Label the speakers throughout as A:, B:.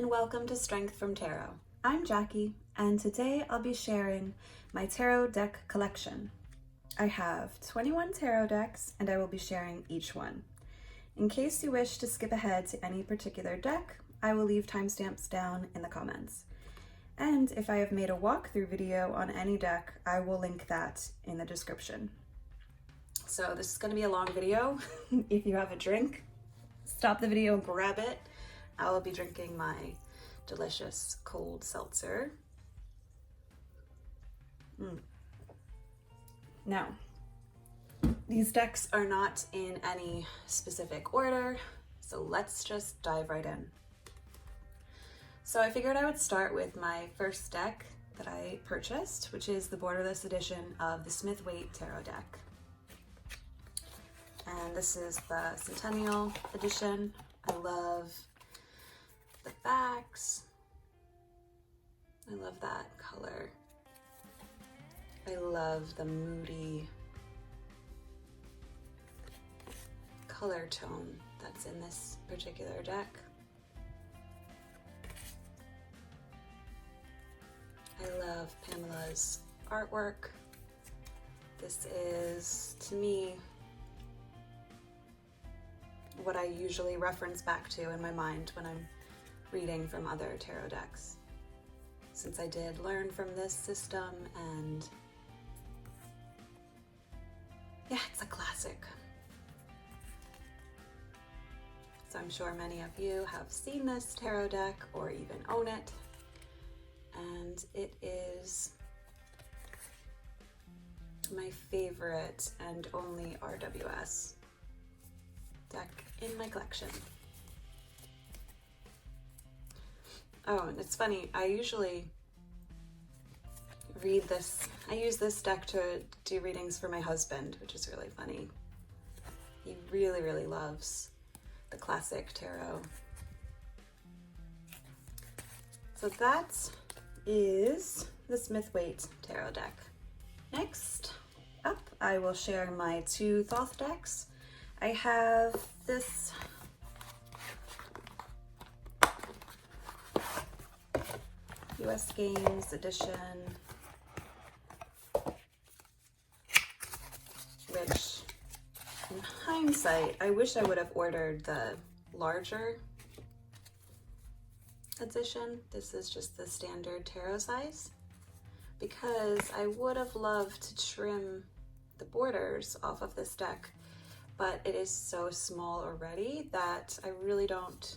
A: and welcome to Strength from Tarot. I'm Jackie, and today I'll be sharing my tarot deck collection. I have 21 tarot decks, and I will be sharing each one. In case you wish to skip ahead to any particular deck, I will leave timestamps down in the comments. And if I have made a walkthrough video on any deck, I will link that in the description. So this is going to be a long video. If you have a drink, stop the video and grab it. I will be drinking my delicious cold seltzer. Now, these decks are not in any specific order, so let's just dive right in. So I figured I would start with my first deck that I purchased, which is the Borderless edition of the Smith-Waite Tarot deck. And this is the Centennial edition. I love the backs. I love that color. I love the moody color tone that's in this particular deck. I love Pamela's artwork. This is, to me, what I usually reference back to in my mind when I'm reading from other tarot decks, since I did learn from this system, and yeah, it's a classic. So I'm sure many of you have seen this tarot deck or even own it, and it is my favorite and only RWS deck in my collection. Oh, and it's funny, I usually read this, I use this deck to do readings for my husband, which is really funny. He really, really loves the classic tarot. So that is the Smith-Waite Tarot deck. Next up, I will share my two Thoth decks. I have this US Games edition, which in hindsight, I wish I would have ordered the larger edition. This is just the standard tarot size, because I would have loved to trim the borders off of this deck, but it is so small already that I really don't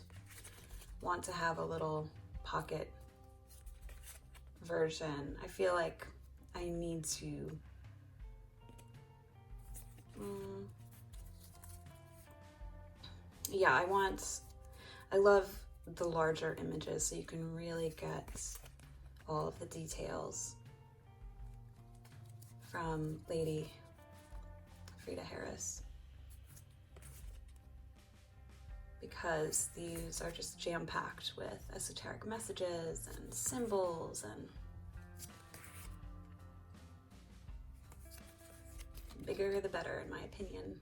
A: want to have a little pocket version. I feel like I need to I love the larger images so you can really get all of the details from Lady Frida Harris, because these are just jam-packed with esoteric messages and symbols, and bigger the better, in my opinion.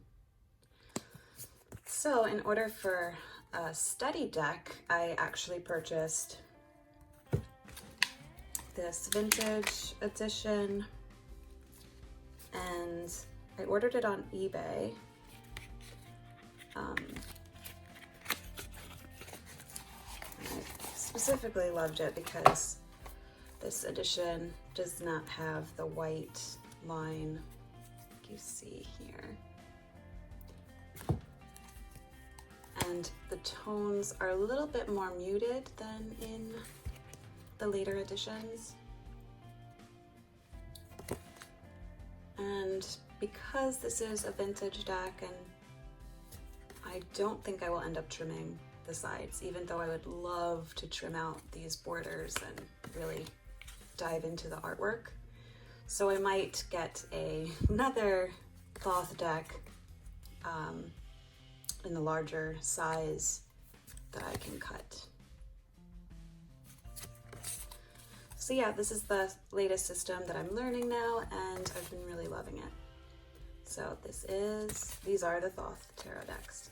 A: So in order for a study deck, I actually purchased this vintage edition, and I ordered it on eBay. I specifically loved it because this edition does not have the white line like you see here. And the tones are a little bit more muted than in the later editions. And because this is a vintage deck, and I don't think I will end up trimming the sides, even though I would love to trim out these borders and really dive into the artwork. So I might get another Thoth deck in the larger size that I can cut. So yeah, this is the latest system that I'm learning now, and I've been really loving it. So these are the Thoth tarot decks.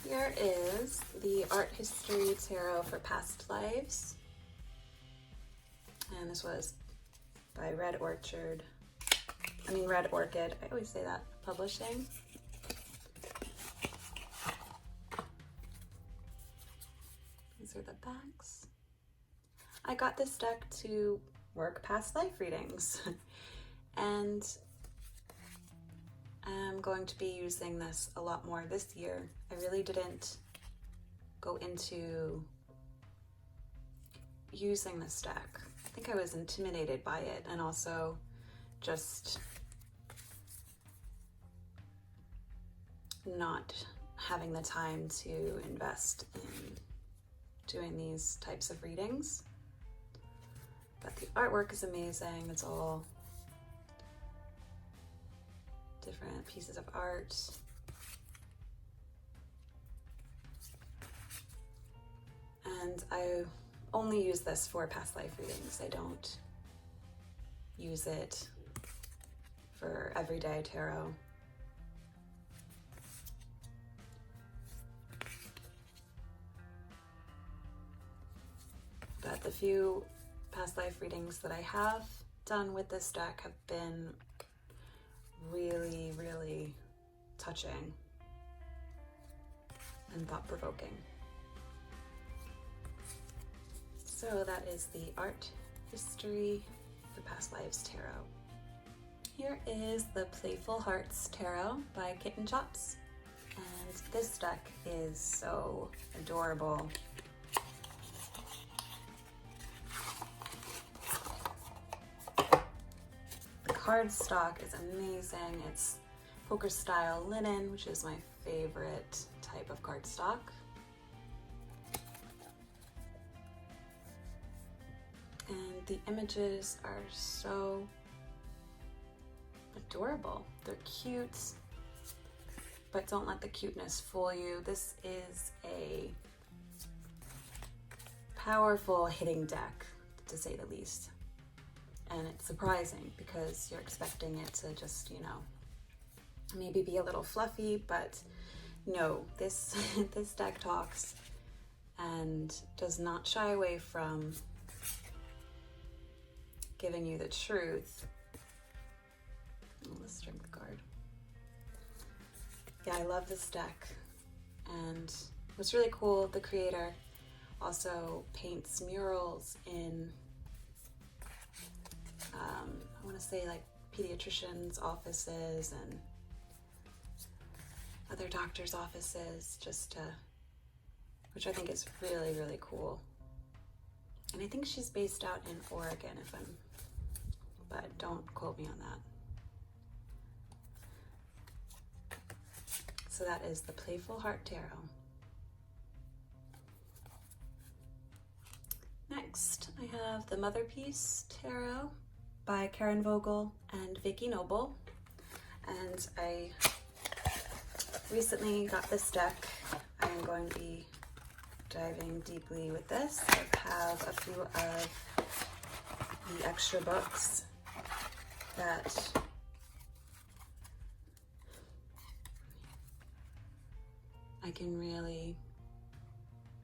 A: Here is the Art History Tarot for Past Lives. And this was by Red Orchid, I always say that, Publishing. These are the backs. I got this deck to work past life readings and I'm going to be using this a lot more this year. I really didn't go into using this deck. I think I was intimidated by it and also just not having the time to invest in doing these types of readings. But the artwork is amazing. It's all different pieces of art. And I only use this for past life readings. I don't use it for everyday tarot. But the few past life readings that I have done with this deck have been really, really touching and thought-provoking. So that is the Art History for Past Lives Tarot. Here is the Playful Hearts Tarot by Kitten Chops. And this deck is so adorable. The cardstock is amazing. It's poker style linen, which is my favorite type of cardstock. And the images are so adorable. They're cute, but don't let the cuteness fool you. This is a powerful hitting deck, to say the least. And it's surprising because you're expecting it to just, you know, maybe be a little fluffy, but no, this deck talks and does not shy away from giving you the truth. Oh, the Strength card. Yeah, I love this deck. And what's really cool, the creator also paints murals in, I want to say like pediatricians' offices and other doctors' offices, just to, which I think is really, really cool. And I think she's based out in Oregon, but don't quote me on that. So that is the Playful Heart Tarot. Next, I have the Motherpeace Tarot by Karen Vogel and Vicky Noble. And I recently got this deck. I am going to be diving deeply with this. I have a few of the extra books that I can really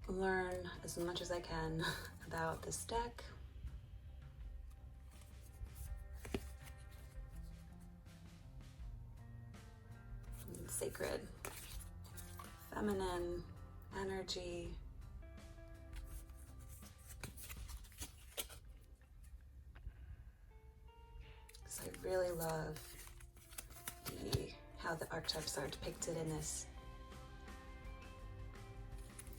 A: learn as much as I can about this deck. Sacred, feminine energy. So I really love how the archetypes are depicted in this.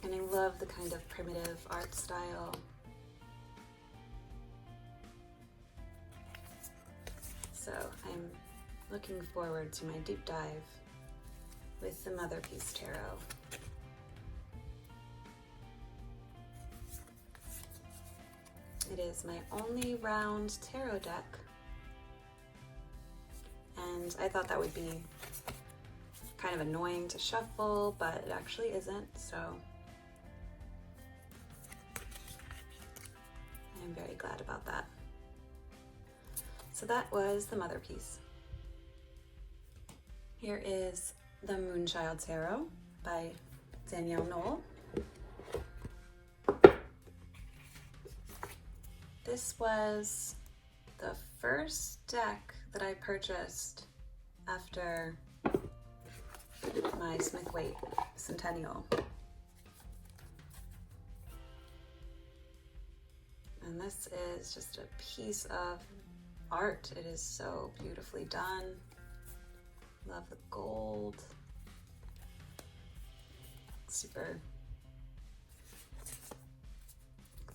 A: And I love the kind of primitive art style. So I'm looking forward to my deep dive with the Motherpeace Tarot. It is my only round tarot deck, and I thought that would be kind of annoying to shuffle, but it actually isn't, so I'm very glad about that. So that was the Motherpeace. Here is the Moonchild Tarot by Danielle Knoll. This was the first deck that I purchased after my Smith-Waite Centennial. And this is just a piece of art. It is so beautifully done. Love the gold. Super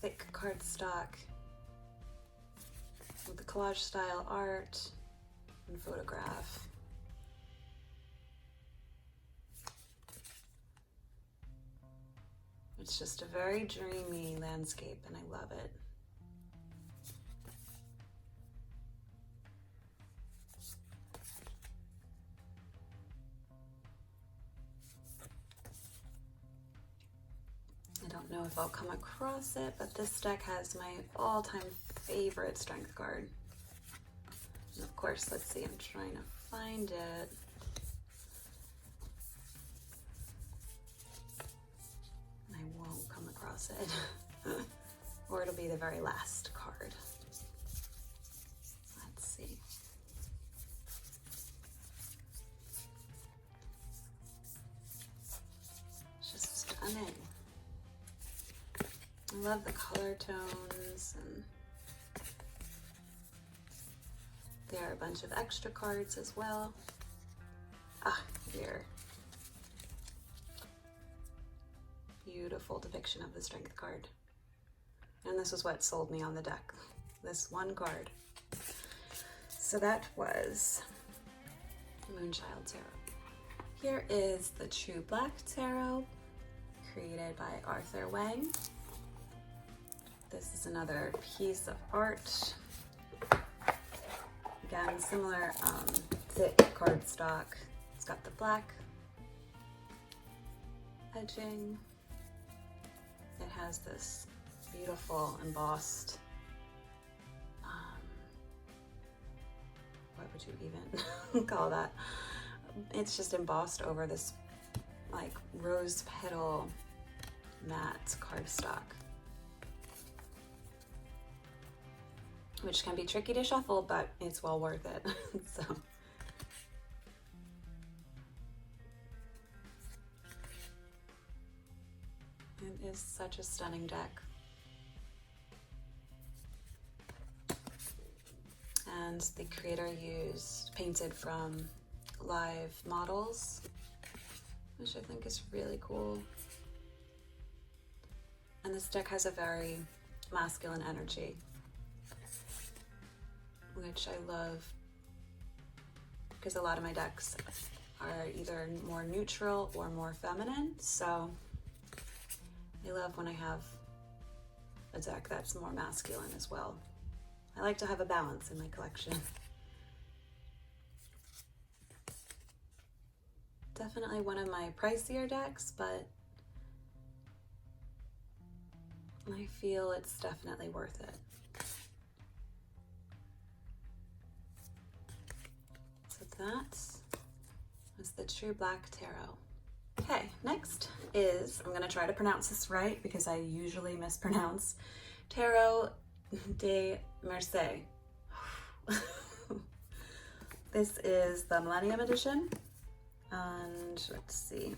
A: thick cardstock with the collage style art and photograph. It's just a very dreamy landscape and I love it. I don't know if I'll come across it, but this deck has my all-time favorite strength card. And of course, let's see, I'm trying to find it. And I won't come across it. Or it'll be the very last card. Let's see. It's just stunning. I love the color tones, and there are a bunch of extra cards as well. Ah, here. Beautiful depiction of the strength card. And this is what sold me on the deck, this one card. So that was Moonchild Tarot. Here is the True Black Tarot, created by Arthur Wang. This is another piece of art. Again, similar thick cardstock. It's got the black edging. It has this beautiful embossed, what would you even call that? It's just embossed over this like rose petal matte cardstock, which can be tricky to shuffle, but it's well worth it. So it is such a stunning deck. And the creator painted from live models, which I think is really cool. And this deck has a very masculine energy, which I love, because a lot of my decks are either more neutral or more feminine. So I love when I have a deck that's more masculine as well. I like to have a balance in my collection. Definitely one of my pricier decks, but I feel it's definitely worth it. So that was the True Black Tarot. Okay, next is, I'm going to try to pronounce this right because I usually mispronounce, Tarot de Marseille. This is the Millennium Edition, and let's see.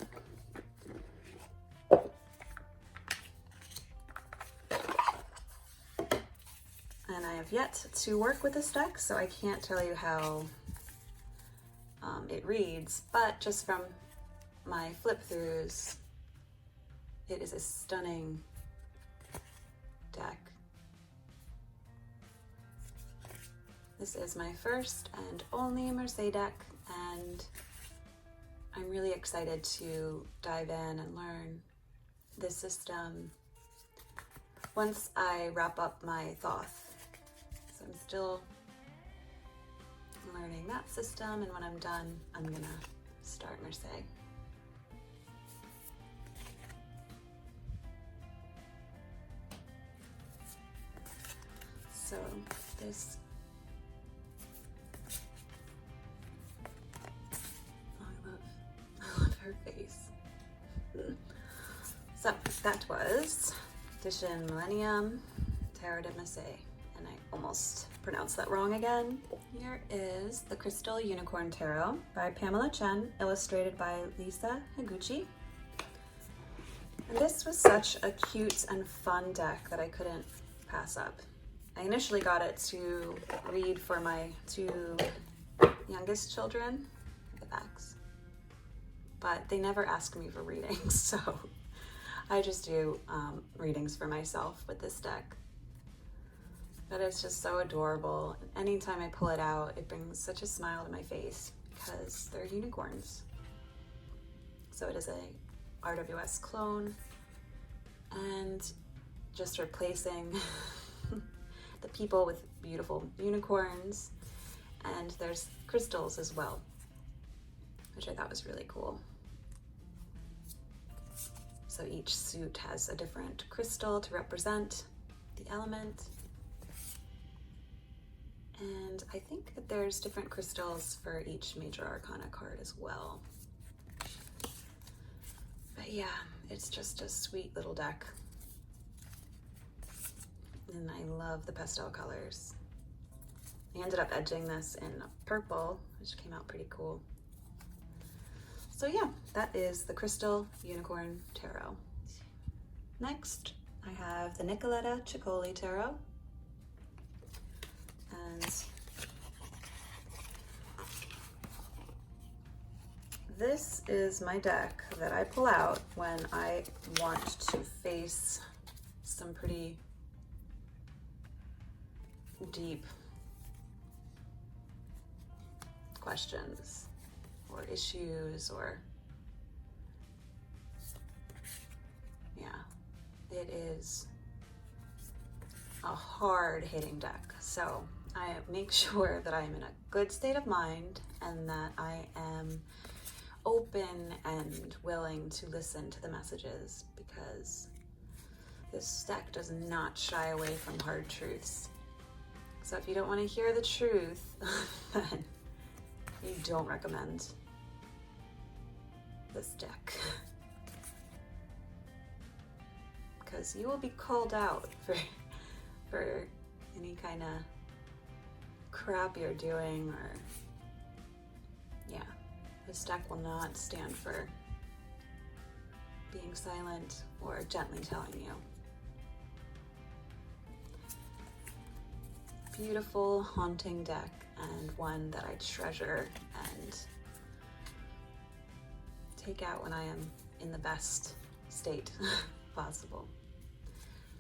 A: And I have yet to work with this deck, so I can't tell you how it reads, but just from my flip throughs, it is a stunning deck. This is my first and only Marseille deck, and I'm really excited to dive in and learn this system once I wrap up my Thoth. So I'm still learning that system, and when I'm done, I'm gonna start Marseille. So this, I love her face. So that was Edition Millennium Tarot de Marseille, and I almost pronounced that wrong again. Here is the Crystal Unicorn Tarot by Pamela Chen, illustrated by Lisa Higuchi. And this was such a cute and fun deck that I couldn't pass up. I initially got it to read for my 2 youngest children, the backs, but they never ask me for readings, so I just do readings for myself with this deck. But it's just so adorable. Anytime I pull it out, it brings such a smile to my face because they're unicorns. So it is a RWS clone, and just replacing the people with beautiful unicorns, and there's crystals as well, which I thought was really cool. So each suit has a different crystal to represent the element. And I think that there's different crystals for each major arcana card as well. But yeah, it's just a sweet little deck. And I love the pastel colors. I ended up edging this in purple, which came out pretty cool. So yeah, that is the Crystal Unicorn Tarot. Next, I have the Nicoletta Ceccoli Tarot. And this is my deck that I pull out when I want to face some pretty deep questions or issues, or yeah, it is a hard-hitting deck. So I make sure that I am in a good state of mind and that I am open and willing to listen to the messages, because this deck does not shy away from hard truths. So if you don't want to hear the truth, then you don't recommend this deck, because you will be called out for any kind of crap you're doing, or yeah, this deck will not stand for being silent or gently telling you. Beautiful, haunting deck, and one that I treasure and take out when I am in the best state possible.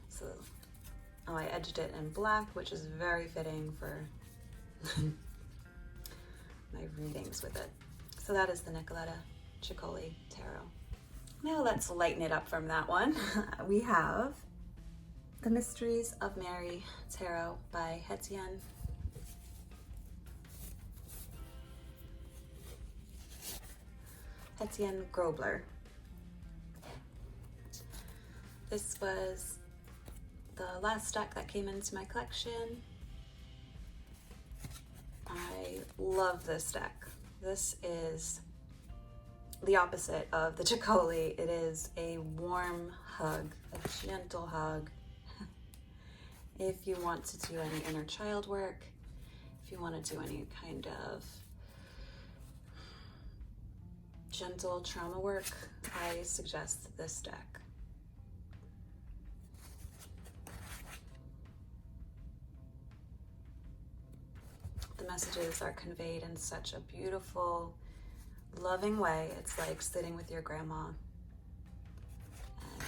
A: So, oh, I edged it in black, which is very fitting for my readings with it. So that is the Nicoletta Ceccoli Tarot. Now let's lighten it up from that one. We have The Mysteries of Mary Tarot by Hetien Grobler. This was the last deck that came into my collection. I love this deck. This is the opposite of the Ceccoli. It is a warm hug, a gentle hug. If you want to do any inner child work, if you want to do any kind of gentle trauma work, I suggest this deck. The messages are conveyed in such a beautiful, loving way. It's like sitting with your grandma. And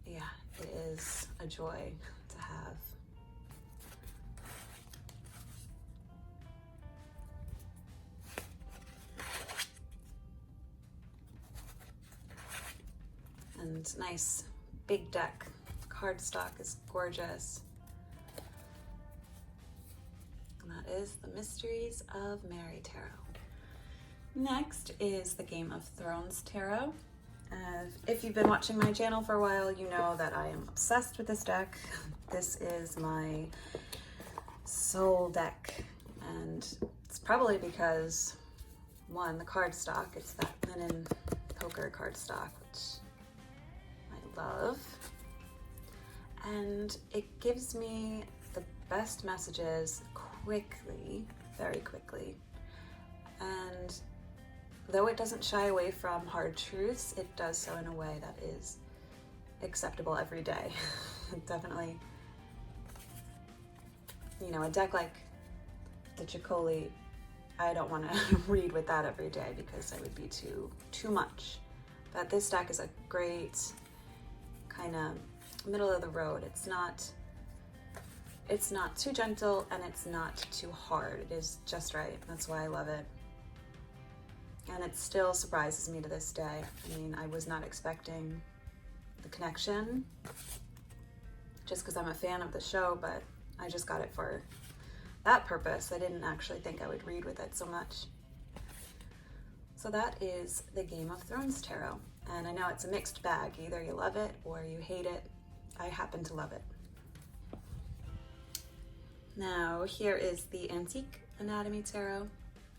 A: yeah, it is a joy to have. And nice big deck. Cardstock is gorgeous. And that is The Mysteries of Mary Tarot. Next is the Game of Thrones Tarot. If you've been watching my channel for a while, you know that I am obsessed with this deck. This is my soul deck, and it's probably because, one, the cardstock, it's that linen poker cardstock, which I love. And it gives me the best messages quickly, very quickly. And though it doesn't shy away from hard truths, it does so in a way that is acceptable every day. Definitely, you know, a deck like the Ceccoli, I don't want to read with that every day because it would be too much. But this deck is a great kind of middle of the road. It's not too gentle and it's not too hard. It is just right. That's why I love it. And it still surprises me to this day. I mean, I was not expecting the connection just because I'm a fan of the show, but I just got it for that purpose. I didn't actually think I would read with it so much. So that is the Game of Thrones Tarot. And I know it's a mixed bag. Either you love it or you hate it. I happen to love it. Now, here is the Antique Anatomy Tarot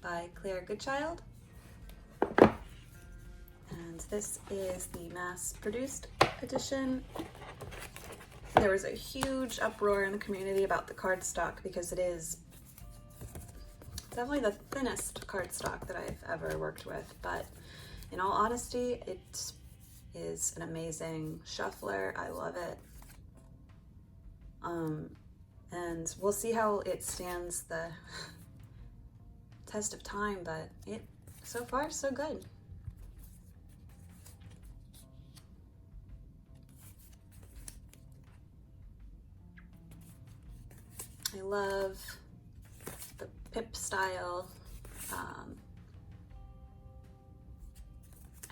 A: by Claire Goodchild. And this is the mass-produced edition. There was a huge uproar in the community about the cardstock because it is definitely the thinnest cardstock that I've ever worked with, but in all honesty, it is an amazing shuffler. I love it. And we'll see how it stands the test of time, but it so far so good. I love the pip style.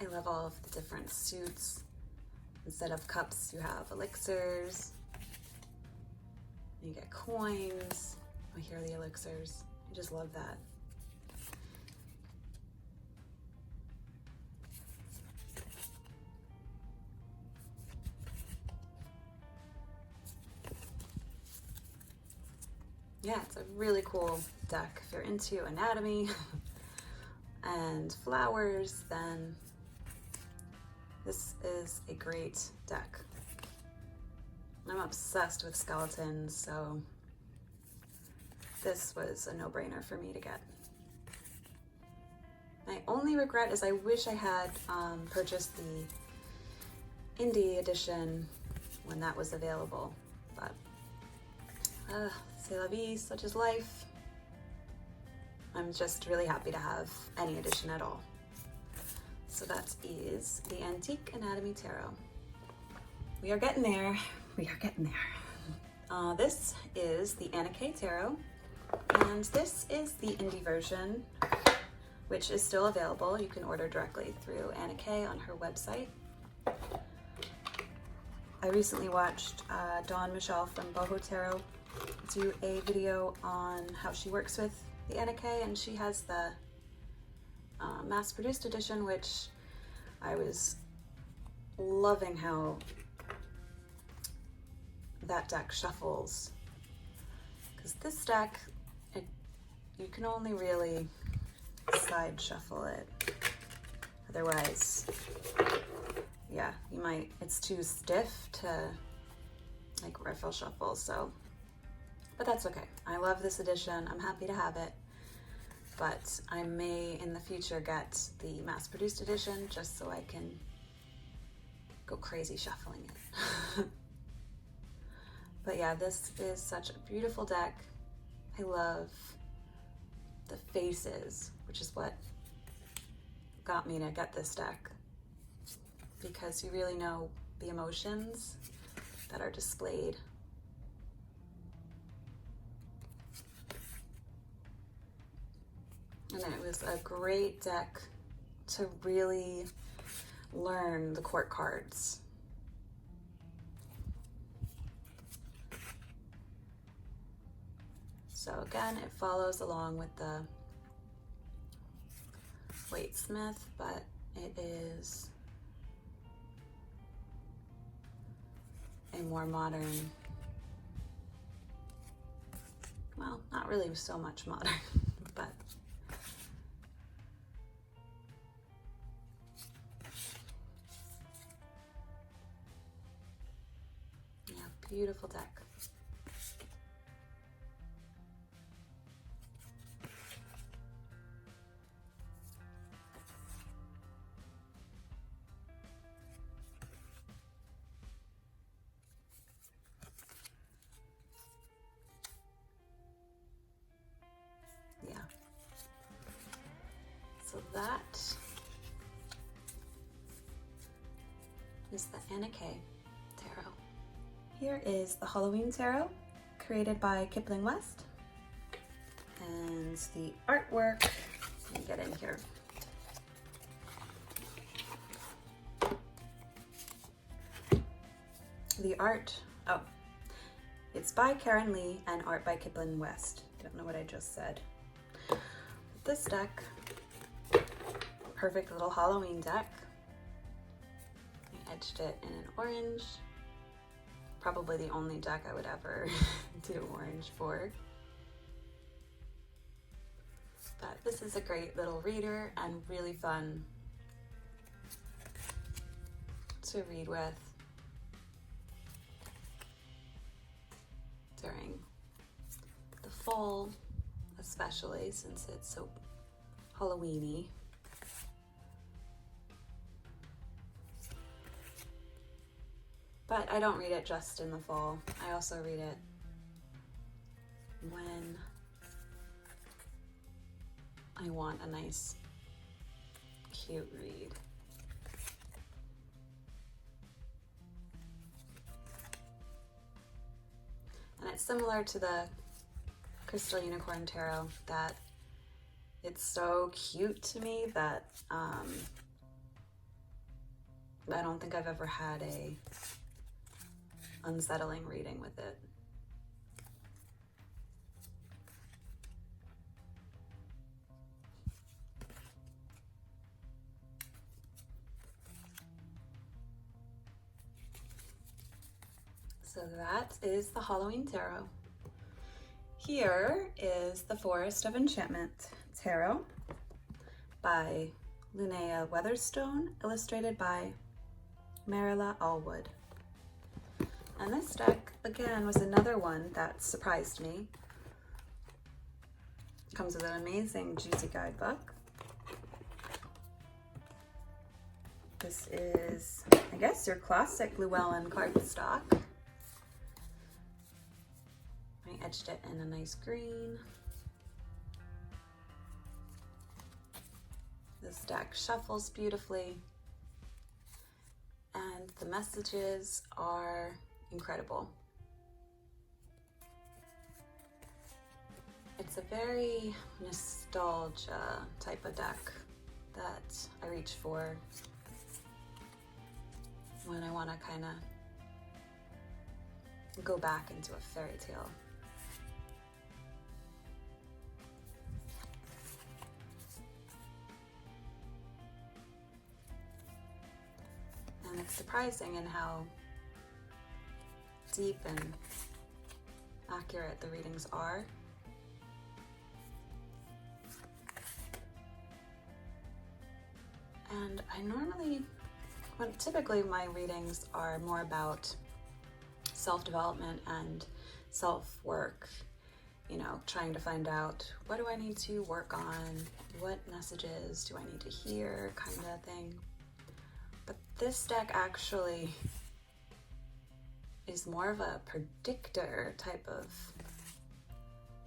A: I love all of the different suits. Instead of cups, you have elixirs. You get coins. Oh, here are the elixirs. I just love that. Yeah, it's a really cool deck. If you're into anatomy and flowers, then this is a great deck. I'm obsessed with skeletons, so this was a no-brainer for me to get. My only regret is I wish I had purchased the indie edition when that was available, but c'est la vie, such is life. I'm just really happy to have any edition at all. So that is the Antique Anatomy Tarot. We are getting there. We are getting there. This is the Anna.K Tarot, and this is the indie version, which is still available. You can order directly through Anna.K on her website. I recently watched Dawn Michelle from Boho Tarot do a video on how she works with the Anna.K, and she has the mass-produced edition, which I was loving how that deck shuffles, because this deck, you can only really side shuffle it. Otherwise, yeah, it's too stiff to like riffle shuffle, so, but that's okay. I love this edition. I'm happy to have it, but I may in the future get the mass-produced edition just so I can go crazy shuffling it. But yeah, this is such a beautiful deck. I love the faces, which is what got me to get this deck, because you really know the emotions that are displayed. And it was a great deck to really learn the court cards. So again, it follows along with the Waite Smith, but it is a more modern, well, not really so much modern, but Beautiful deck. Yeah. So that is the Anna.K tarot. Here is the Halloween tarot, created by Kipling West. And the artwork, let me get in here. The art, oh, it's by Karen Lee and art by Kipling West. Don't know what I just said. This deck, perfect little Halloween deck. I edged it in an orange. Probably the only deck I would ever do orange for. But this is a great little reader and really fun to read with during the fall, especially since it's so Halloween-y. But I don't read it just in the fall. I also read it when I want a nice, cute read. And it's similar to the Crystal Unicorn Tarot, that it's so cute to me that I don't think I've ever had a unsettling reading with it. So that is the Halloween Tarot. Here is the Forest of Enchantment Tarot by Linnea Weatherstone, illustrated by Marilla Allwood. And this deck, again, was another one that surprised me. It comes with an amazing, juicy guidebook. This is, I guess, your classic Llewellyn cardstock. I edged it in a nice green. This deck shuffles beautifully, and the messages are incredible. It's a very nostalgia type of deck that I reach for when I want to kind of go back into a fairy tale. And it's surprising in how deep and accurate the readings are. And I normally, typically my readings are more about self-development and self-work, you know, trying to find out, what do I need to work on? What messages do I need to hear, kind of thing. But this deck actually is more of a predictor type of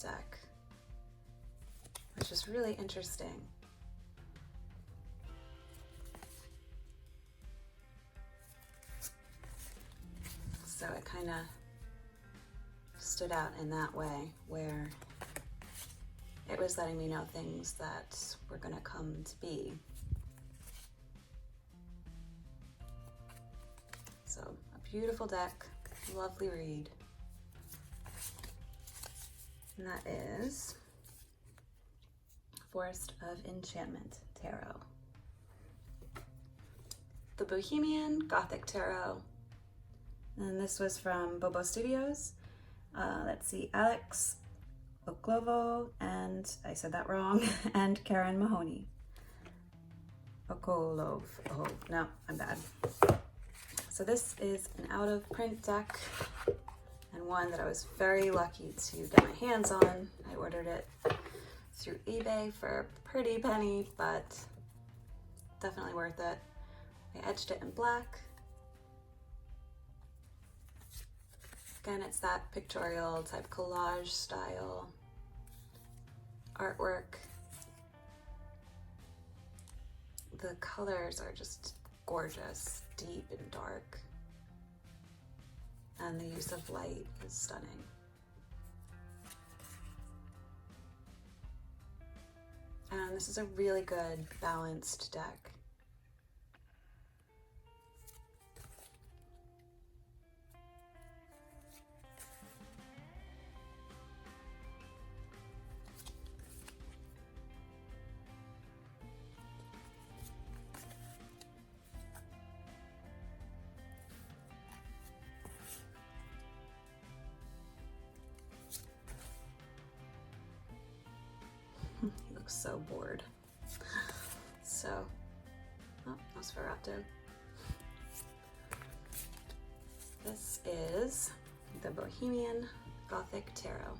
A: deck, which is really interesting. So it kind of stood out in that way, where it was letting me know things that were going to come to be. So a beautiful deck, lovely read. And that is Forest of Enchantment Tarot. The Bohemian Gothic Tarot. And this was from Bobo Studios. Let's see, Alex Oklovo, and I said that wrong, and Karen Mahoney. Okolov. Oh, no, I'm bad. So this is an out-of-print deck and one that I was very lucky to get my hands on. I ordered it through eBay for a pretty penny, but definitely worth it. I edged it in black. Again, it's that pictorial type collage style artwork. The colors are just gorgeous, deep and dark. And the use of light is stunning. And this is a really good balanced deck. He looks so bored. So, oh, Nosferatu. This is the Bohemian Gothic Tarot.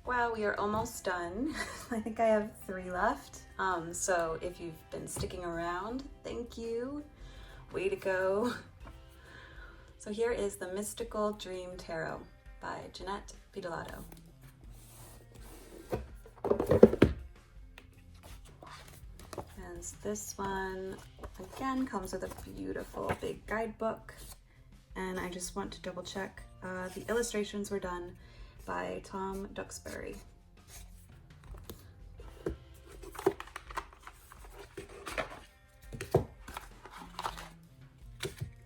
A: Wow, we are almost done. I think I have 3 left. So if you've been sticking around, thank you. Way to go. So here is the Mystical Dream Tarot by Jeanette Pidolato. And this one, again, comes with a beautiful big guidebook. And I just want to double check. The illustrations were done by Tom Duxbury.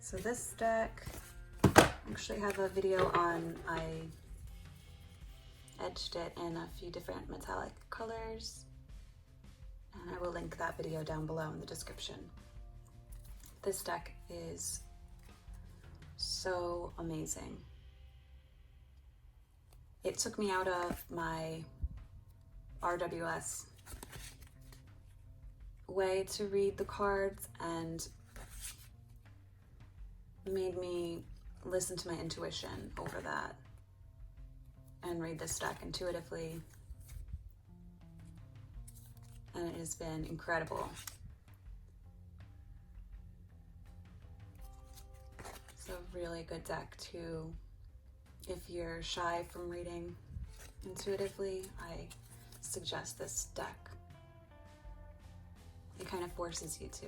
A: So this deck, I actually have a video on. I edged it in a few different metallic colors, and I will link that video down below in the description. This deck is so amazing. It took me out of my RWS way to read the cards and made me listen to my intuition over that and read this deck intuitively. And it has been incredible. It's a really good deck to, if you're shy from reading intuitively, I suggest this deck. It kind of forces you to.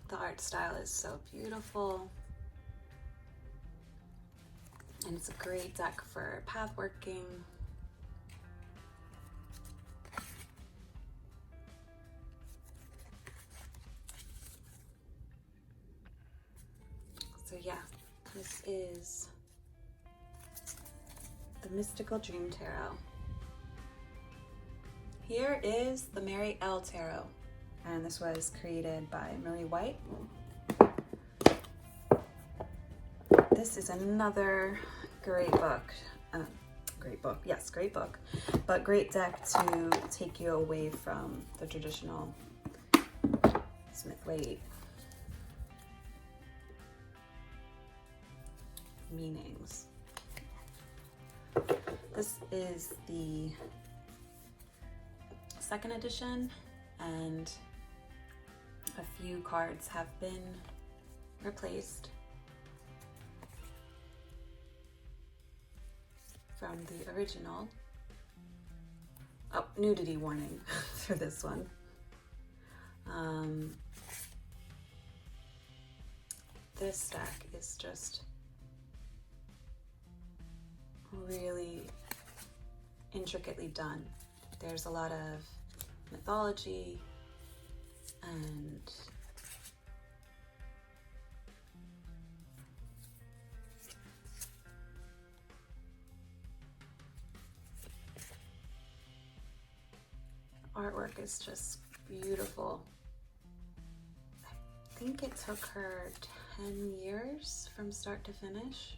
A: The art style is so beautiful. And it's a great deck for path working. So yeah, this is the Mystical Dream Tarot. Here is the Mary L. Tarot. And this was created by Marie White. This is another great book. Great book, but great deck to take you away from the traditional Smith-Waite meanings. This is the 2nd edition, and a few cards have been replaced from the original. Oh, nudity warning for this one. This deck is just really intricately done. There's a lot of mythology and artwork is just beautiful. I think it took her 10 years from start to finish.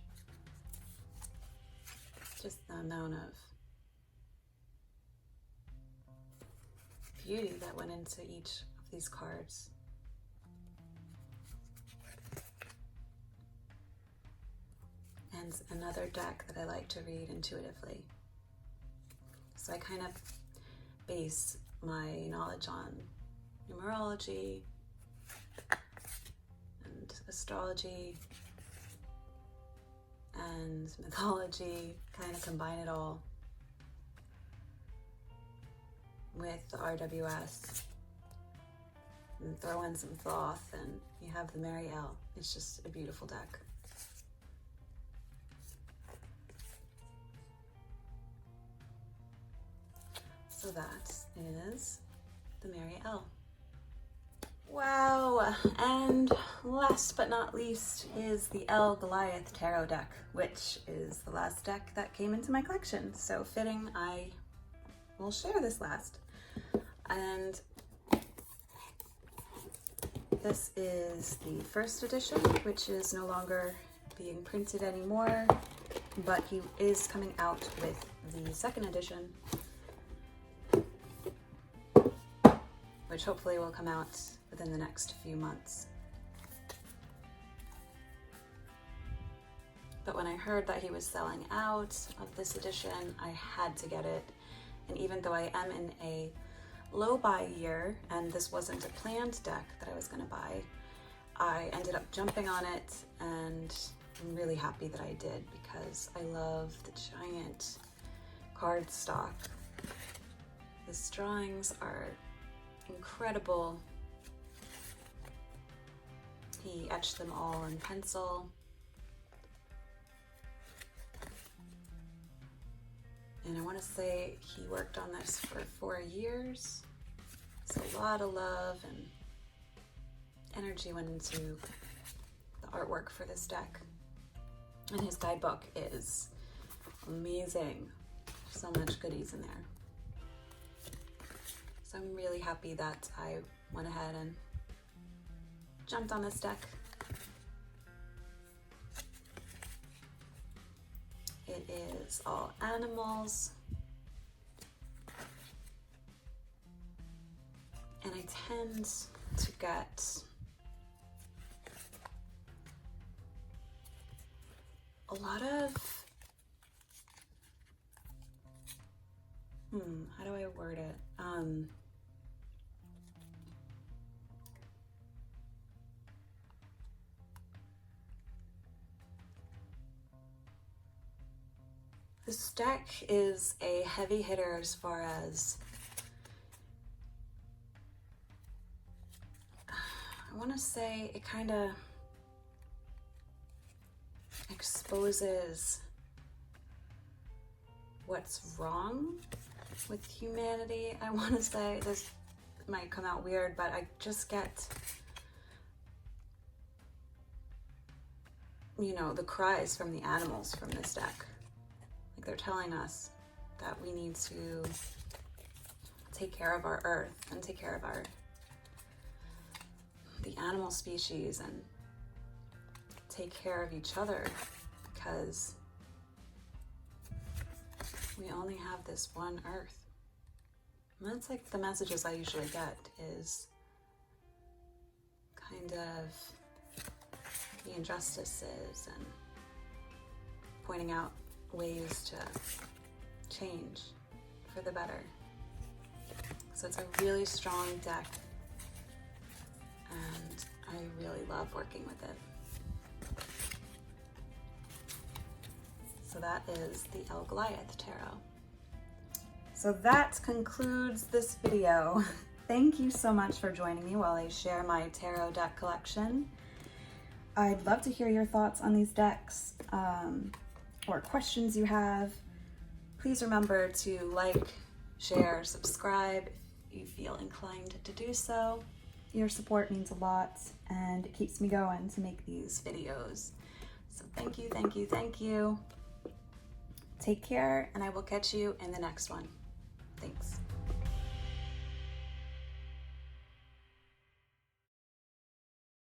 A: Just the amount of beauty that went into each of these cards. And another deck that I like to read intuitively. So I kind of base my knowledge on numerology and astrology and mythology, kind of combine it all with the RWS and throw in some Thoth, and you have the Mary L. It's just a beautiful deck. So that is the Mary L. Wow, and last but not least is the Goliath Tarot deck, which is the last deck that came into my collection. So fitting, I will share this last. And this is the first edition, which is no longer being printed anymore, but he is coming out with the second edition, which hopefully will come out within the next few months. But when I heard that he was selling out of this edition, I had to get it. And even though I am in a low buy year, and this wasn't a planned deck that I was gonna buy, I ended up jumping on it, and I'm really happy that I did, because I love the giant cardstock. His drawings are incredible. He etched them all in pencil. And I want to say he worked on this for 4 years. So a lot of love and energy went into the artwork for this deck. And his guidebook is amazing. So much goodies in there. So I'm really happy that I went ahead and jumped on this deck. It is all animals. And I tend to get a lot of, how do I word it? This deck is a heavy hitter as far as, I want to say it kind of exposes what's wrong with humanity. I want to say, this might come out weird, but I just get, you know, the cries from the animals from this deck. Like, they're telling us that we need to take care of our earth and take care of the animal species and take care of each other, because we only have this one earth. And that's like the messages I usually get, is kind of the injustices and pointing out ways to change for the better. So it's a really strong deck, and I really love working with it. So that is the Goliath Tarot. So that concludes this video. Thank you so much for joining me while I share my tarot deck collection. I'd love to hear your thoughts on these decks, or questions you have. Please remember to like, share, subscribe if you feel inclined to do so. Your support means a lot, and it keeps me going to make these videos. So thank you, thank you, thank you. Take care, and I will catch you in the next one. Thanks.